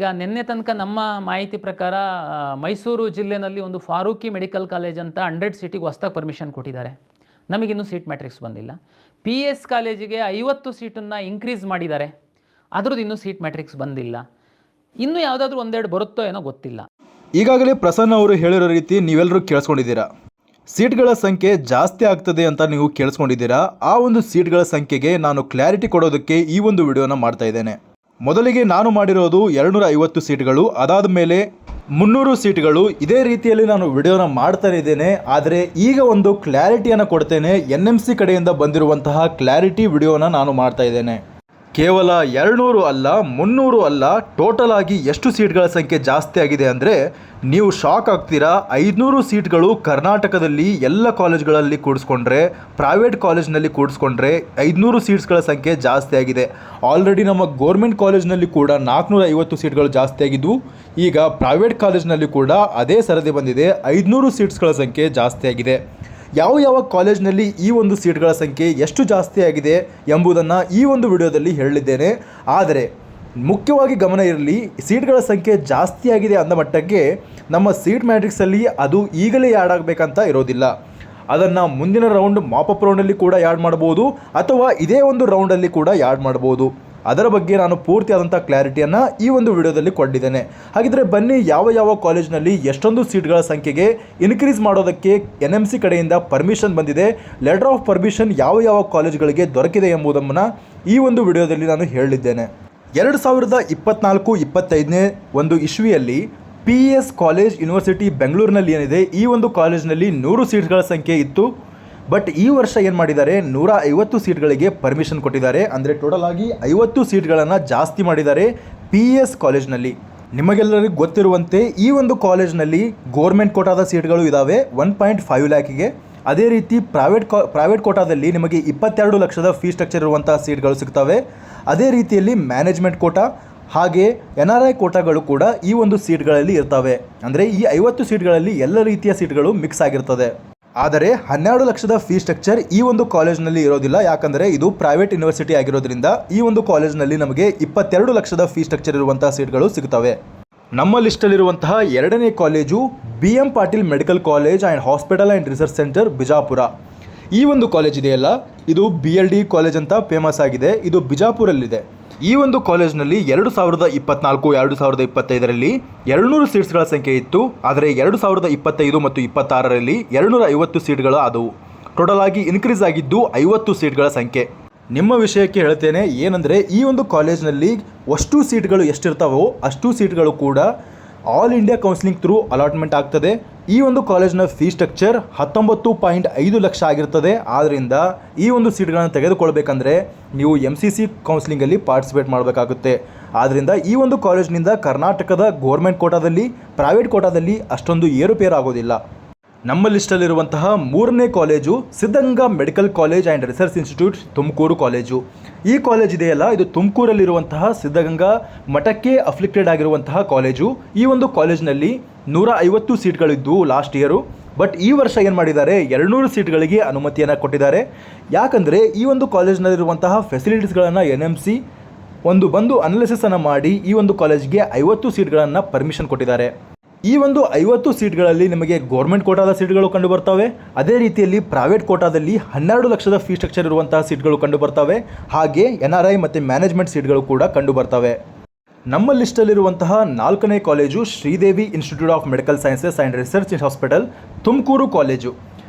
ಈಗ ನಿನ್ನೆ ತನಕ ನಮ್ಮ ಮಾಹಿತಿ ಪ್ರಕಾರ ಮೈಸೂರು ಜಿಲ್ಲೆಯಲ್ಲಿ ಒಂದು ಫಾರೂಕಿ ಮೆಡಿಕಲ್ ಕಾಲೇಜ್ ಅಂತ 100 ಸೀಟಿಗೆ ಹೊಸದಾಗಿ ಪರ್ಮಿಷನ್ ಕೊಟ್ಟಿದ್ದಾರೆ. ನಮಗಿನ್ನೂ ಸೀಟ್ ಮ್ಯಾಟ್ರಿಕ್ಸ್ ಬಂದಿಲ್ಲ. PS ಕಾಲೇಜಿಗೆ 50 ಸೀಟನ್ನು ಇನ್ಕ್ರೀಸ್ ಮಾಡಿದ್ದಾರೆ, ಅದ್ರದ್ದು ಇನ್ನೂ ಸೀಟ್ ಮ್ಯಾಟ್ರಿಕ್ಸ್ ಬಂದಿಲ್ಲ. ಇನ್ನೂ ಯಾವುದಾದ್ರೂ ಒಂದೆರಡು ಬರುತ್ತೋ ಏನೋ ಗೊತ್ತಿಲ್ಲ. ಈಗಾಗಲೇ ಪ್ರಸನ್ನ ಅವರು ಹೇಳಿರೋ ರೀತಿ ನೀವೆಲ್ಲರೂ ಕೇಳಿಸ್ಕೊಂಡಿದ್ದೀರಾ. ಸೀಟ್ಗಳ ಸಂಖ್ಯೆ ಜಾಸ್ತಿ ಆಗ್ತದೆ ಅಂತ ನೀವು ಕೇಳಿಸ್ಕೊಂಡಿದ್ದೀರಾ. ಆ ಒಂದು ಸೀಟ್ಗಳ ಸಂಖ್ಯೆಗೆ ನಾನು ಕ್ಲಾರಿಟಿ ಕೊಡೋದಕ್ಕೆ ಈ ಒಂದು ವಿಡಿಯೋನ ಮಾಡ್ತಾ ಇದ್ದೇನೆ. ಮೊದಲಿಗೆ ನಾನು ಮಾಡಿರೋದು 250 ಸೀಟ್ಗಳು, ಅದಾದ ಮೇಲೆ 300 ಸೀಟ್ಗಳು. ಇದೇ ರೀತಿಯಲ್ಲಿ ನಾನು ವಿಡಿಯೋನ ಮಾಡ್ತಾ ಇದ್ದೇನೆ. ಆದರೆ ಈಗ ಒಂದು ಕ್ಲಾರಿಟಿಯನ್ನು ಕೊಡ್ತೇನೆ. NMC ಕಡೆಯಿಂದ ಬಂದಿರುವಂತಹ ಕ್ಲಾರಿಟಿ ವಿಡಿಯೋನ ನಾನು ಮಾಡ್ತಾ ಇದ್ದೇನೆ. ಕೇವಲ 200 ಅಲ್ಲ, 300 ಅಲ್ಲ, ಟೋಟಲ್ ಆಗಿ ಎಷ್ಟು ಸೀಟ್ಗಳ ಸಂಖ್ಯೆ ಜಾಸ್ತಿ ಆಗಿದೆ ಅಂದರೆ ನೀವು ಶಾಕ್ ಆಗ್ತೀರಾ. 500 ಸೀಟ್ಗಳು ಕರ್ನಾಟಕದಲ್ಲಿ ಎಲ್ಲ ಕಾಲೇಜ್ಗಳಲ್ಲಿ ಕೂಡಿಸ್ಕೊಂಡ್ರೆ, ಪ್ರೈವೇಟ್ ಕಾಲೇಜ್ನಲ್ಲಿ ಕೂಡಿಸ್ಕೊಂಡ್ರೆ 500 ಸೀಟ್ಸ್ಗಳ ಸಂಖ್ಯೆ ಜಾಸ್ತಿ ಆಗಿದೆ. ಆಲ್ರೆಡಿ ನಮ್ಮ ಗೋರ್ಮೆಂಟ್ ಕಾಲೇಜ್ನಲ್ಲಿ ಕೂಡ 450 ಸೀಟ್ಗಳು ಜಾಸ್ತಿ ಆಗಿದ್ವು. ಈಗ ಪ್ರೈವೇಟ್ ಕಾಲೇಜ್ನಲ್ಲಿ ಕೂಡ ಅದೇ ಸರದಿ ಬಂದಿದೆ, 500 ಸೀಟ್ಸ್ಗಳ ಸಂಖ್ಯೆ ಜಾಸ್ತಿ ಆಗಿದೆ. ಯಾವ ಕಾಲೇಜ್ನಲ್ಲಿ ಈ ಒಂದು ಸೀಟ್ಗಳ ಸಂಖ್ಯೆ ಎಷ್ಟು ಜಾಸ್ತಿ ಆಗಿದೆ ಎಂಬುದನ್ನು ಈ ಒಂದು ವಿಡಿಯೋದಲ್ಲಿ ಹೇಳಲಿದ್ದೇನೆ. ಆದರೆ ಮುಖ್ಯವಾಗಿ ಗಮನ ಇರಲಿ, ಸೀಟ್ಗಳ ಸಂಖ್ಯೆ ಜಾಸ್ತಿ ಆಗಿದೆ ಅಂದ ಮಟ್ಟಕ್ಕೆ ನಮ್ಮ ಸೀಟ್ ಮ್ಯಾಟ್ರಿಕ್ಸಲ್ಲಿ ಅದು ಈಗಲೇ ಆ್ಯಡ್ ಆಗಬೇಕಂತ ಇರೋದಿಲ್ಲ. ಅದನ್ನು ಮುಂದಿನ ರೌಂಡ್ ಮಾಪಪ್ ರೌಂಡಲ್ಲಿ ಕೂಡ ಆ್ಯಡ್ ಮಾಡ್ಬೋದು, ಅಥವಾ ಇದೇ ಒಂದು ರೌಂಡಲ್ಲಿ ಕೂಡ ಆ್ಯಡ್ ಮಾಡ್ಬೋದು. ಅದರ ಬಗ್ಗೆ ನಾನು ಪೂರ್ತಿಯಾದಂಥ ಕ್ಲಾರಿಟಿಯನ್ನು ಈ ಒಂದು ವಿಡಿಯೋದಲ್ಲಿ ಕೊಟ್ಟಿದ್ದೇನೆ. ಹಾಗಿದ್ರೆ ಬನ್ನಿ, ಯಾವ ಕಾಲೇಜ್ನಲ್ಲಿ ಎಷ್ಟೊಂದು ಸೀಟ್ಗಳ ಸಂಖ್ಯೆಗೆ ಇನ್ಕ್ರೀಸ್ ಮಾಡೋದಕ್ಕೆ NMC ಕಡೆಯಿಂದ ಪರ್ಮಿಷನ್ ಬಂದಿದೆ, ಲೆಟರ್ ಆಫ್ ಪರ್ಮಿಷನ್ ಯಾವ ಕಾಲೇಜ್ಗಳಿಗೆ ದೊರಕಿದೆ ಎಂಬುದನ್ನು ಈ ಒಂದು ವಿಡಿಯೋದಲ್ಲಿ ನಾನು ಹೇಳಿದ್ದೇನೆ. 2024-25ನೇ ಒಂದು ಇಶ್ವಿಯಲ್ಲಿ PS ಕಾಲೇಜ್ ಯೂನಿವರ್ಸಿಟಿ ಬೆಂಗಳೂರಿನಲ್ಲಿ ಏನಿದೆ, ಈ ಒಂದು ಕಾಲೇಜ್ನಲ್ಲಿ 100 ಸೀಟ್ಗಳ ಸಂಖ್ಯೆ ಇತ್ತು. ಬಟ್ ಈ ವರ್ಷ ಏನು ಮಾಡಿದ್ದಾರೆ, 150 ಸೀಟ್ಗಳಿಗೆ ಪರ್ಮಿಷನ್ ಕೊಟ್ಟಿದ್ದಾರೆ. ಅಂದರೆ ಟೋಟಲ್ ಆಗಿ 50 ಸೀಟ್ಗಳನ್ನು ಜಾಸ್ತಿ ಮಾಡಿದ್ದಾರೆ PS ಕಾಲೇಜ್ನಲ್ಲಿ. ನಿಮಗೆಲ್ಲರಿಗೂ ಗೊತ್ತಿರುವಂತೆ ಈ ಒಂದು ಕಾಲೇಜ್ನಲ್ಲಿ ಗೋರ್ಮೆಂಟ್ ಕೋಟಾದ ಸೀಟ್ಗಳು ಇದ್ದಾವೆ 1.5 ಲ್ಯಾಕಿಗೆ. ಅದೇ ರೀತಿ ಪ್ರೈವೇಟ್ ಕೋಟಾದಲ್ಲಿ ನಿಮಗೆ 22 ಲಕ್ಷದ ಫೀಸ್ ಸ್ಟ್ರಕ್ಚರ್ ಇರುವಂಥ ಸೀಟ್ಗಳು ಸಿಗ್ತವೆ. ಅದೇ ರೀತಿಯಲ್ಲಿ ಮ್ಯಾನೇಜ್ಮೆಂಟ್ ಕೋಟಾ ಹಾಗೆ NRI ಕೋಟಾಗಳು ಕೂಡ ಈ ಒಂದು ಸೀಟ್ಗಳಲ್ಲಿ ಇರ್ತವೆ. ಅಂದರೆ ಈ 50 ಸೀಟ್ಗಳಲ್ಲಿ ಎಲ್ಲ ರೀತಿಯ ಸೀಟ್ಗಳು ಮಿಕ್ಸ್ ಆಗಿರ್ತದೆ. ಆದರೆ 12 ಲಕ್ಷದ ಫೀಸ್ ಸ್ಟ್ರಕ್ಚರ್ ಈ ಒಂದು ಕಾಲೇಜ್ನಲ್ಲಿ ಇರೋದಿಲ್ಲ. ಯಾಕಂದರೆ ಇದು ಪ್ರೈವೇಟ್ ಯೂನಿವರ್ಸಿಟಿ ಆಗಿರೋದ್ರಿಂದ ಈ ಒಂದು ಕಾಲೇಜ್ನಲ್ಲಿ ನಮಗೆ 22 ಲಕ್ಷದ ಫೀಸ್ ಸ್ಟ್ರಕ್ಚರ್ ಇರುವಂತಹ ಸೀಟ್ಗಳು ಸಿಗ್ತವೆ. ನಮ್ಮ ಲಿಸ್ಟಲ್ಲಿರುವಂತಹ 2ನೇ college BM Patil medical college and hospital and research centre Bijapur. ಈ ಒಂದು ಕಾಲೇಜ್ ಇದೆಯಲ್ಲ, ಇದು BLD ಕಾಲೇಜ್ ಅಂತ ಫೇಮಸ್ ಆಗಿದೆ. ಇದು ಬಿಜಾಪುರಲ್ಲಿದೆ. ಈ ಒಂದು ಕಾಲೇಜ್ನಲ್ಲಿ 2024-2025ರಲ್ಲಿ 200 ಸೀಟ್ಸ್ಗಳ ಸಂಖ್ಯೆ ಇತ್ತು. ಆದರೆ 2025 ಮತ್ತು 26ರಲ್ಲಿ 250 ಸೀಟ್ಗಳು ಆದವು. ಟೋಟಲ್ ಆಗಿ ಇನ್ಕ್ರೀಸ್ ಆಗಿದ್ದು 50 ಸೀಟ್ಗಳ ಸಂಖ್ಯೆ. ನಿಮ್ಮ ವಿಷಯಕ್ಕೆ ಹೇಳ್ತೇನೆ ಏನಂದರೆ, ಈ ಒಂದು ಕಾಲೇಜ್ನಲ್ಲಿ ಅಷ್ಟು ಸೀಟ್ಗಳು ಎಷ್ಟಿರ್ತಾವೋ ಅಷ್ಟು ಸೀಟ್ಗಳು ಕೂಡ all India counselling through allotment ಆಗ್ತದೆ. ಈ ಒಂದು ಕಾಲೇಜ್ನ ಫೀಸ್ ಸ್ಟ್ರಕ್ಚರ್ 19.5 ಲಕ್ಷ ಆಗಿರ್ತದೆ. ಆದ್ದರಿಂದ ಈ ಒಂದು ಸೀಟ್ಗಳನ್ನು ತೆಗೆದುಕೊಳ್ಬೇಕಂದ್ರೆ ನೀವು MCC ಕೌನ್ಸಿಲಿಂಗಲ್ಲಿ ಪಾರ್ಟಿಸಿಪೇಟ್ ಮಾಡಬೇಕಾಗುತ್ತೆ. ಆದ್ದರಿಂದ ಈ ಒಂದು ಕಾಲೇಜ್ನಿಂದ ಕರ್ನಾಟಕದ ಗೋರ್ಮೆಂಟ್ ಕೋಟಾದಲ್ಲಿ, ಪ್ರೈವೇಟ್ ಕೋಟಾದಲ್ಲಿ ಅಷ್ಟೊಂದು ಏರುಪೇರು ಆಗೋದಿಲ್ಲ. ನಮ್ಮ ಲಿಸ್ಟಲ್ಲಿರುವಂತಹ 3ನೇ college Siddaganga medical college and research institute Tumakuru college. ಈ ಕಾಲೇಜ್ ಇದೆಯಲ್ಲ, ಇದು ತುಮಕೂರಲ್ಲಿರುವಂತಹ ಸಿದ್ಧಗಂಗಾ ಮಠಕ್ಕೆ ಅಫ್ಲಿಕ್ಟೆಡ್ ಆಗಿರುವಂತಹ ಕಾಲೇಜು. ಈ ಒಂದು ಕಾಲೇಜ್ನಲ್ಲಿ 150 ಸೀಟ್ಗಳಿದ್ದು ಲಾಸ್ಟ್ ಇಯರು. ಬಟ್ ಈ ವರ್ಷ ಏನು ಮಾಡಿದ್ದಾರೆ, 200 ಸೀಟ್ಗಳಿಗೆ ಅನುಮತಿಯನ್ನು ಕೊಟ್ಟಿದ್ದಾರೆ. ಯಾಕಂದರೆ ಈ ಒಂದು ಕಾಲೇಜ್ನಲ್ಲಿರುವಂತಹ ಫೆಸಿಲಿಟೀಸ್ಗಳನ್ನು NMC ಬಂದು ಅನಾಲಿಸಿಸನ್ನು ಮಾಡಿ ಈ ಒಂದು ಕಾಲೇಜ್ಗೆ 50 ಸೀಟ್ಗಳನ್ನು ಪರ್ಮಿಷನ್ ಕೊಟ್ಟಿದ್ದಾರೆ. ಈ ಒಂದು 50 ಸೀಟ್ಗಳಲ್ಲಿ ನಿಮಗೆ ಗೋರ್ಮೆಂಟ್ ಕೋಟಾದ ಸೀಟ್ಗಳು ಕಂಡು ಬರ್ತವೆ. ಅದೇ ರೀತಿಯಲ್ಲಿ ಪ್ರೈವೇಟ್ ಕೋಟಾದಲ್ಲಿ 12 ಲಕ್ಷದ ಫೀಸ್ ಸ್ಟ್ರಕ್ಚರ್ ಇರುವಂತಹ ಸೀಟ್ಗಳು ಕಂಡು ಬರ್ತವೆ. ಹಾಗೆ NRI ಮತ್ತು ಮ್ಯಾನೇಜ್ಮೆಂಟ್ ಸೀಟ್ಗಳು ಕೂಡ ಕಂಡು ಬರ್ತವೆ. ನಮ್ಮ ಲಿಸ್ಟಲ್ಲಿರುವಂತಹ 4ನೇ college Sridevi institute of medical sciences and research hospital Tumakuru college.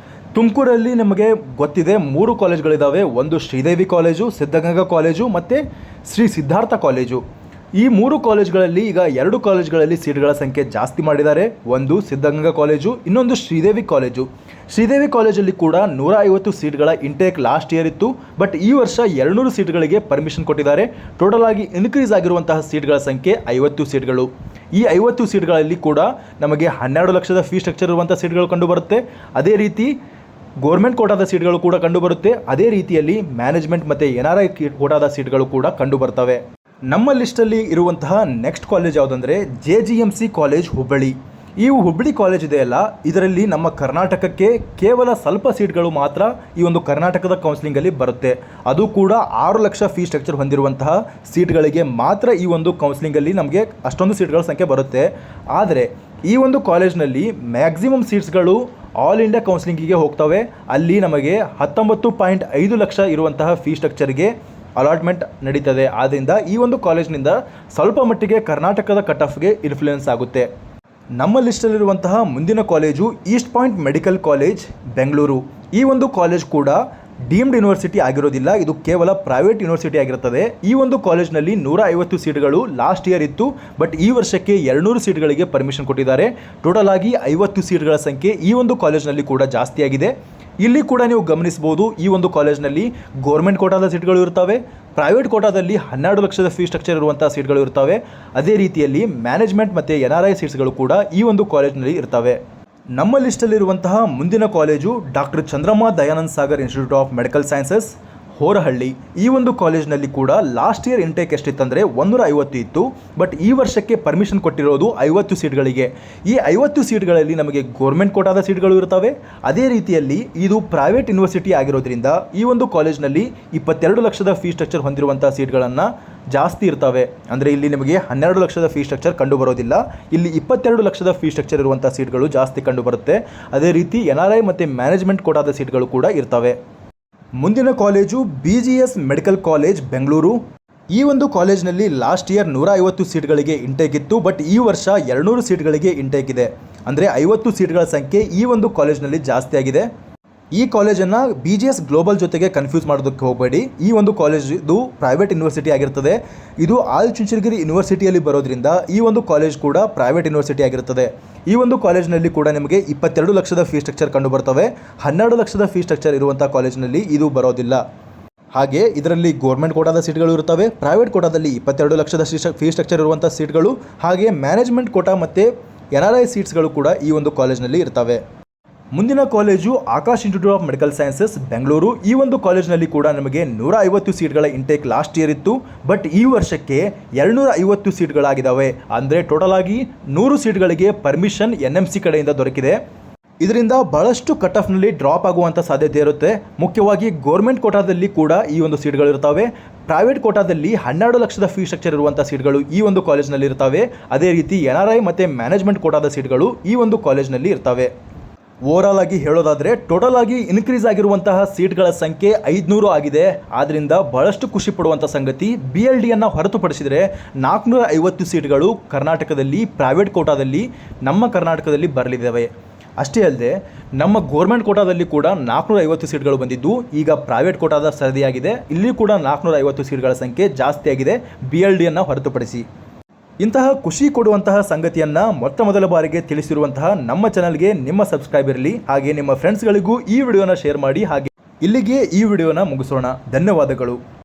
ತುಮಕೂರಲ್ಲಿ ನಿಮಗೆ ಗೊತ್ತಿದೆ 3 ಕಾಲೇಜ್ಗಳಿದ್ದಾವೆ. ಒಂದು ಶ್ರೀದೇವಿ ಕಾಲೇಜು, ಸಿದ್ಧಗಂಗಾ ಕಾಲೇಜು ಮತ್ತು ಶ್ರೀ ಸಿದ್ಧಾರ್ಥ ಕಾಲೇಜು. ಈ 3 ಕಾಲೇಜ್ಗಳಲ್ಲಿ ಈಗ 2 ಕಾಲೇಜ್ಗಳಲ್ಲಿ ಸೀಟ್ಗಳ ಸಂಖ್ಯೆ ಜಾಸ್ತಿ ಮಾಡಿದ್ದಾರೆ. ಒಂದು ಸಿದ್ಧಗಂಗಾ ಕಾಲೇಜು, ಇನ್ನೊಂದು ಶ್ರೀದೇವಿ ಕಾಲೇಜು. ಶ್ರೀದೇವಿ ಕಾಲೇಜಲ್ಲಿ ಕೂಡ 150 ಸೀಟ್ಗಳ ಇಂಟೇಕ್ ಲಾಸ್ಟ್ ಇಯರ್ ಇತ್ತು. ಬಟ್ ಈ ವರ್ಷ 200 ಸೀಟ್ಗಳಿಗೆ ಪರ್ಮಿಷನ್ ಕೊಟ್ಟಿದ್ದಾರೆ. ಟೋಟಲ್ ಆಗಿ ಇನ್ಕ್ರೀಸ್ ಆಗಿರುವಂತಹ ಸೀಟ್ಗಳ ಸಂಖ್ಯೆ 50 ಸೀಟ್ಗಳು. ಈ 50 ಸೀಟ್ಗಳಲ್ಲಿ ಕೂಡ ನಮಗೆ 12 ಲಕ್ಷದ ಫೀಸ್ ಸ್ಟ್ರಕ್ಚರ್ ಇರುವಂಥ ಸೀಟ್ಗಳು ಕಂಡುಬರುತ್ತೆ. ಅದೇ ರೀತಿ ಗೋರ್ಮೆಂಟ್ ಕೋಟಾದ ಸೀಟ್ಗಳು ಕೂಡ ಕಂಡುಬರುತ್ತೆ. ಅದೇ ರೀತಿಯಲ್ಲಿ ಮ್ಯಾನೇಜ್ಮೆಂಟ್ ಮತ್ತು NRI ಕೋಟಾದ ಸೀಟ್ಗಳು ಕೂಡ ಕಂಡುಬರ್ತವೆ. ನಮ್ಮ ಲಿಸ್ಟಲ್ಲಿ ಇರುವಂತಹ ನೆಕ್ಸ್ಟ್ ಕಾಲೇಜ್ ಯಾವುದಂದರೆ JGMC ಕಾಲೇಜ್ ಹುಬ್ಬಳ್ಳಿ. ಈ ಹುಬ್ಬಳ್ಳಿ ಕಾಲೇಜ್ ಇದೆಯಲ್ಲ, ಇದರಲ್ಲಿ ನಮ್ಮ ಕರ್ನಾಟಕಕ್ಕೆ ಕೇವಲ ಸ್ವಲ್ಪ ಸೀಟ್ಗಳು ಮಾತ್ರ ಈ ಒಂದು ಕರ್ನಾಟಕದ ಕೌನ್ಸಿಲಿಂಗಲ್ಲಿ ಬರುತ್ತೆ. ಅದು ಕೂಡ 6 ಲಕ್ಷ ಫೀಸ್ ಸ್ಟ್ರಕ್ಚರ್ ಹೊಂದಿರುವಂತಹ ಸೀಟ್ಗಳಿಗೆ ಮಾತ್ರ ಈ ಒಂದು ಕೌನ್ಸಿಲಿಂಗಲ್ಲಿ ನಮಗೆ ಅಷ್ಟೊಂದು ಸೀಟ್ಗಳ ಸಂಖ್ಯೆ ಬರುತ್ತೆ. ಆದರೆ ಈ ಒಂದು ಕಾಲೇಜ್ನಲ್ಲಿ ಮ್ಯಾಕ್ಸಿಮಮ್ ಸೀಟ್ಸ್ಗಳು ಆಲ್ ಇಂಡಿಯಾ ಕೌನ್ಸಿಲಿಂಗಿಗೆ ಹೋಗ್ತವೆ. ಅಲ್ಲಿ ನಮಗೆ 19.5 ಲಕ್ಷ ಇರುವಂತಹ ಫೀಸ್ ಸ್ಟ್ರಕ್ಚರ್ಗೆ ಅಲಾಟ್ಮೆಂಟ್ ನಡೀತದೆ. ಆದ್ದರಿಂದ ಈ ಒಂದು ಕಾಲೇಜ್ನಿಂದ ಸ್ವಲ್ಪ ಮಟ್ಟಿಗೆ ಕರ್ನಾಟಕದ ಕಟ್ ಆಫ್ಗೆ ಇನ್ಫ್ಲೂಯೆನ್ಸ್ ಆಗುತ್ತೆ. ನಮ್ಮ ಲಿಸ್ಟಲ್ಲಿರುವಂತಹ ಮುಂದಿನ college East point medical college Bengaluru. ಈ ಒಂದು ಕಾಲೇಜ್ ಕೂಡ ಡೀಮ್ಡ್ ಯೂನಿವರ್ಸಿಟಿ ಆಗಿರೋದಿಲ್ಲ, ಇದು ಕೇವಲ ಪ್ರೈವೇಟ್ ಯೂನಿವರ್ಸಿಟಿ ಆಗಿರುತ್ತದೆ. ಈ ಒಂದು ಕಾಲೇಜ್ನಲ್ಲಿ 150 ಸೀಟ್ಗಳು ಲಾಸ್ಟ್ ಇಯರ್ ಇತ್ತು, ಬಟ್ ಈ ವರ್ಷಕ್ಕೆ 200 ಸೀಟ್ಗಳಿಗೆ ಪರ್ಮಿಷನ್ ಕೊಟ್ಟಿದ್ದಾರೆ. ಟೋಟಲ್ ಆಗಿ 50 ಸೀಟ್ಗಳ ಸಂಖ್ಯೆ ಈ ಒಂದು ಕಾಲೇಜ್ನಲ್ಲಿ ಕೂಡ ಜಾಸ್ತಿಯಾಗಿದೆ. ಇಲ್ಲಿ ಕೂಡ ನೀವು ಗಮನಿಸಬಹುದು, ಈ ಒಂದು ಕಾಲೇಜ್ನಲ್ಲಿ ಗೌರ್ಮೆಂಟ್ ಕೋಟಾದ ಸೀಟ್ಗಳು ಇರ್ತವೆ, ಪ್ರೈವೇಟ್ ಕೋಟಾದಲ್ಲಿ 12 ಲಕ್ಷದ ಫೀಸ್ ಸ್ಟ್ರಕ್ಚರ್ ಇರುವಂಥ ಸೀಟ್ಗಳು ಇರ್ತವೆ. ಅದೇ ರೀತಿಯಲ್ಲಿ ಮ್ಯಾನೇಜ್ಮೆಂಟ್ ಮತ್ತು NRI ಸೀಟ್ಸ್ಗಳು ಕೂಡ ಈ ಒಂದು ಕಾಲೇಜ್ನಲ್ಲಿ ಇರ್ತವೆ. ನಮ್ಮ ಲಿಸ್ಟಲ್ಲಿರುವಂತಹ ಮುಂದಿನ college doctor Chandramma Dayanand Sagar institute of medical sciences Horahalli. ಈ ಒಂದು ಕಾಲೇಜ್ನಲ್ಲಿ ಕೂಡ ಲಾಸ್ಟ್ ಇಯರ್ ಇಂಟೇಕ್ ಎಷ್ಟಿತ್ತಂದರೆ 150 ಇತ್ತು, ಬಟ್ ಈ ವರ್ಷಕ್ಕೆ ಪರ್ಮಿಷನ್ ಕೊಟ್ಟಿರೋದು 50 ಸೀಟ್ಗಳಿಗೆ. ಈ 50 ಸೀಟ್ಗಳಲ್ಲಿ ನಮಗೆ ಗೌರ್ಮೆಂಟ್ ಕೋಟಾದ ಸೀಟ್ಗಳು ಇರ್ತವೆ. ಅದೇ ರೀತಿಯಲ್ಲಿ ಇದು ಪ್ರೈವೇಟ್ ಯೂನಿವರ್ಸಿಟಿ ಆಗಿರೋದ್ರಿಂದ ಈ ಒಂದು ಕಾಲೇಜ್ನಲ್ಲಿ 22 ಲಕ್ಷದ ಫೀಸ್ ಸ್ಟ್ರಕ್ಚರ್ ಹೊಂದಿರುವಂಥ ಸೀಟ್ಗಳನ್ನು ಜಾಸ್ತಿ ಇರ್ತವೆ. ಅಂದರೆ ಇಲ್ಲಿ ನಿಮಗೆ 12 ಲಕ್ಷದ ಫೀಸ್ ಸ್ಟ್ರಕ್ಚರ್ ಕಂಡು ಬರೋದಿಲ್ಲ, ಇಲ್ಲಿ 22 ಲಕ್ಷದ ಫೀಸ್ ಸ್ಟ್ರಕ್ಚರ್ ಇರುವಂಥ ಸೀಟ್ಗಳು ಜಾಸ್ತಿ ಕಂಡು ಬರುತ್ತೆ. ಅದೇ ರೀತಿ NRI ಮತ್ತು ಮ್ಯಾನೇಜ್ಮೆಂಟ್ ಕೋಟಾದ ಸೀಟ್ಗಳು ಕೂಡ ಇರ್ತವೆ. ಮುಂದಿನ college BGS medical college Bengaluru. ಈ ಒಂದು ಕಾಲೇಜ್ನಲ್ಲಿ ಲಾಸ್ಟ್ ಇಯರ್ 150 ಸೀಟ್ಗಳಿಗೆ ಇಂಟೇಕ್ ಇತ್ತು, ಬಟ್ ಈ ವರ್ಷ 200 ಸೀಟ್ಗಳಿಗೆ ಇಂಟೇಕ್ ಇದೆ. ಅಂದರೆ 50 ಸೀಟ್ಗಳ ಸಂಖ್ಯೆ ಈ ಒಂದು ಕಾಲೇಜ್ನಲ್ಲಿ ಜಾಸ್ತಿ ಆಗಿದೆ. ಈ ಕಾಲೇಜನ್ನು BGS ಗ್ಲೋಬಲ್ ಜೊತೆಗೆ ಕನ್ಫ್ಯೂಸ್ ಮಾಡೋದಕ್ಕೆ ಹೋಗಬೇಡಿ. ಈ ಒಂದು ಕಾಲೇಜ್ ಇದು ಪ್ರೈವೇಟ್ ಯೂನಿವರ್ಸಿಟಿ ಆಗಿರ್ತದೆ. ಇದು ಆದಿಚುಂಚನಗಿರಿ ಯೂನಿವರ್ಸಿಟಿಯಲ್ಲಿ ಬರೋದ್ರಿಂದ ಈ ಒಂದು ಕಾಲೇಜ್ ಕೂಡ ಪ್ರೈವೇಟ್ ಯೂನಿವರ್ಸಿಟಿ ಆಗಿರುತ್ತದೆ. ಈ ಒಂದು ಕಾಲೇಜ್ನಲ್ಲಿ ಕೂಡ ನಿಮಗೆ 22 ಲಕ್ಷದ ಫೀಸ್ ಸ್ಟ್ರಕ್ಚರ್ ಕಂಡು ಬರ್ತವೆ. 12 ಲಕ್ಷದ ಫೀಸ್ ಸ್ಟ್ರಕ್ಚರ್ ಇರುವಂಥ ಕಾಲೇಜ್ನಲ್ಲಿ ಇದು ಬರೋದಿಲ್ಲ. ಹಾಗೆ ಇದರಲ್ಲಿ ಗೌರ್ಮೆಂಟ್ ಕೋಟಾದ ಸೀಟ್ಗಳು ಇರ್ತವೆ, ಪ್ರೈವೇಟ್ ಕೋಟಾದಲ್ಲಿ 22 ಲಕ್ಷದ ಫೀಸ್ ಸ್ಟ್ರಕ್ಚರ್ ಇರುವಂಥ ಸೀಟ್ಗಳು, ಹಾಗೆ ಮ್ಯಾನೇಜ್ಮೆಂಟ್ ಕೋಟಾ ಮತ್ತು NRI ಸೀಟ್ಸ್ಗಳು ಕೂಡ ಈ ಒಂದು ಕಾಲೇಜ್ನಲ್ಲಿ ಇರ್ತವೆ. ಮುಂದಿನ college Akash institute of medical sciences Bengaluru. ಈ ಒಂದು ಕಾಲೇಜ್ನಲ್ಲಿ ಕೂಡ ನಮಗೆ 150 ಸೀಟ್ಗಳ ಇಂಟೇಕ್ ಲಾಸ್ಟ್ ಇಯರ್ ಇತ್ತು, ಬಟ್ ಈ ವರ್ಷಕ್ಕೆ 250 ಸೀಟ್ಗಳಾಗಿದ್ದಾವೆ. ಅಂದರೆ ಟೋಟಲ್ ಆಗಿ 100 ಸೀಟ್ಗಳಿಗೆ ಪರ್ಮಿಷನ್ NMC ಕಡೆಯಿಂದ ದೊರಕಿದೆ. ಇದರಿಂದ ಬಹಳಷ್ಟು ಕಟ್ ಆಫ್ನಲ್ಲಿ ಡ್ರಾಪ್ ಆಗುವಂಥ ಸಾಧ್ಯತೆ ಇರುತ್ತೆ. ಮುಖ್ಯವಾಗಿ ಗೌರ್ಮೆಂಟ್ ಕೋಟಾದಲ್ಲಿ ಕೂಡ ಈ ಒಂದು ಸೀಟ್ಗಳಿರ್ತವೆ. ಪ್ರೈವೇಟ್ ಕೋಟಾದಲ್ಲಿ 12 ಲಕ್ಷದ ಫೀಸ್ ಸ್ಟ್ರಕ್ಚರ್ ಇರುವಂಥ ಸೀಟ್ಗಳು ಈ ಒಂದು ಕಾಲೇಜ್ನಲ್ಲಿ ಇರ್ತವೆ. ಅದೇ ರೀತಿ NRI ಮತ್ತು ಮ್ಯಾನೇಜ್ಮೆಂಟ್ ಕೋಟಾದ ಸೀಟ್ಗಳು ಈ ಒಂದು ಕಾಲೇಜ್ನಲ್ಲಿ ಇರ್ತವೆ. ಓವರಾಲ್ ಆಗಿ ಹೇಳೋದಾದರೆ ಟೋಟಲ್ ಆಗಿ ಇನ್ಕ್ರೀಸ್ ಆಗಿರುವಂತಹ ಸೀಟ್ಗಳ ಸಂಖ್ಯೆ 500 ಆಗಿದೆ. ಆದ್ದರಿಂದ ಬಹಳಷ್ಟು ಖುಷಿ ಪಡುವಂಥ ಸಂಗತಿ, BLDಯನ್ನು ಹೊರತುಪಡಿಸಿದರೆ 450 ಸೀಟ್ಗಳು ಕರ್ನಾಟಕದಲ್ಲಿ ಪ್ರೈವೇಟ್ ಕೋಟಾದಲ್ಲಿ ನಮ್ಮ ಕರ್ನಾಟಕದಲ್ಲಿ ಬರಲಿದ್ದಾವೆ. ಅಷ್ಟೇ ಅಲ್ಲದೆ ನಮ್ಮ ಗೌರ್ಮೆಂಟ್ ಕೋಟಾದಲ್ಲಿ ಕೂಡ 450 ಸೀಟ್ಗಳು ಬಂದಿದ್ದು ಈಗ ಪ್ರೈವೇಟ್ ಕೋಟಾದ ಸರದಿಯಾಗಿದೆ. ಇಲ್ಲಿ ಕೂಡ 450 ಸೀಟ್ಗಳ ಸಂಖ್ಯೆ ಜಾಸ್ತಿಯಾಗಿದೆ BLDಯನ್ನು ಹೊರತುಪಡಿಸಿ. ಇಂತಹ ಖುಷಿ ಕೊಡುವಂತಹ ಸಂಗತಿಯನ್ನು ಮೊದಲ ಬಾರಿಗೆ ತಿಳಿಸಿರುವಂತಹ ನಮ್ಮ ಚಾನಲ್ಗೆ ನಿಮ್ಮ ಸಬ್ಸ್ಕ್ರೈಬ್ ಇರಲಿ. ಹಾಗೆ ನಿಮ್ಮ ಫ್ರೆಂಡ್ಸ್ಗಳಿಗೂ ಈ ವಿಡಿಯೋನ ಶೇರ್ ಮಾಡಿ. ಹಾಗೆ ಇಲ್ಲಿಗೆ ಈ ವಿಡಿಯೋನ ಮುಗಿಸೋಣ. ಧನ್ಯವಾದಗಳು.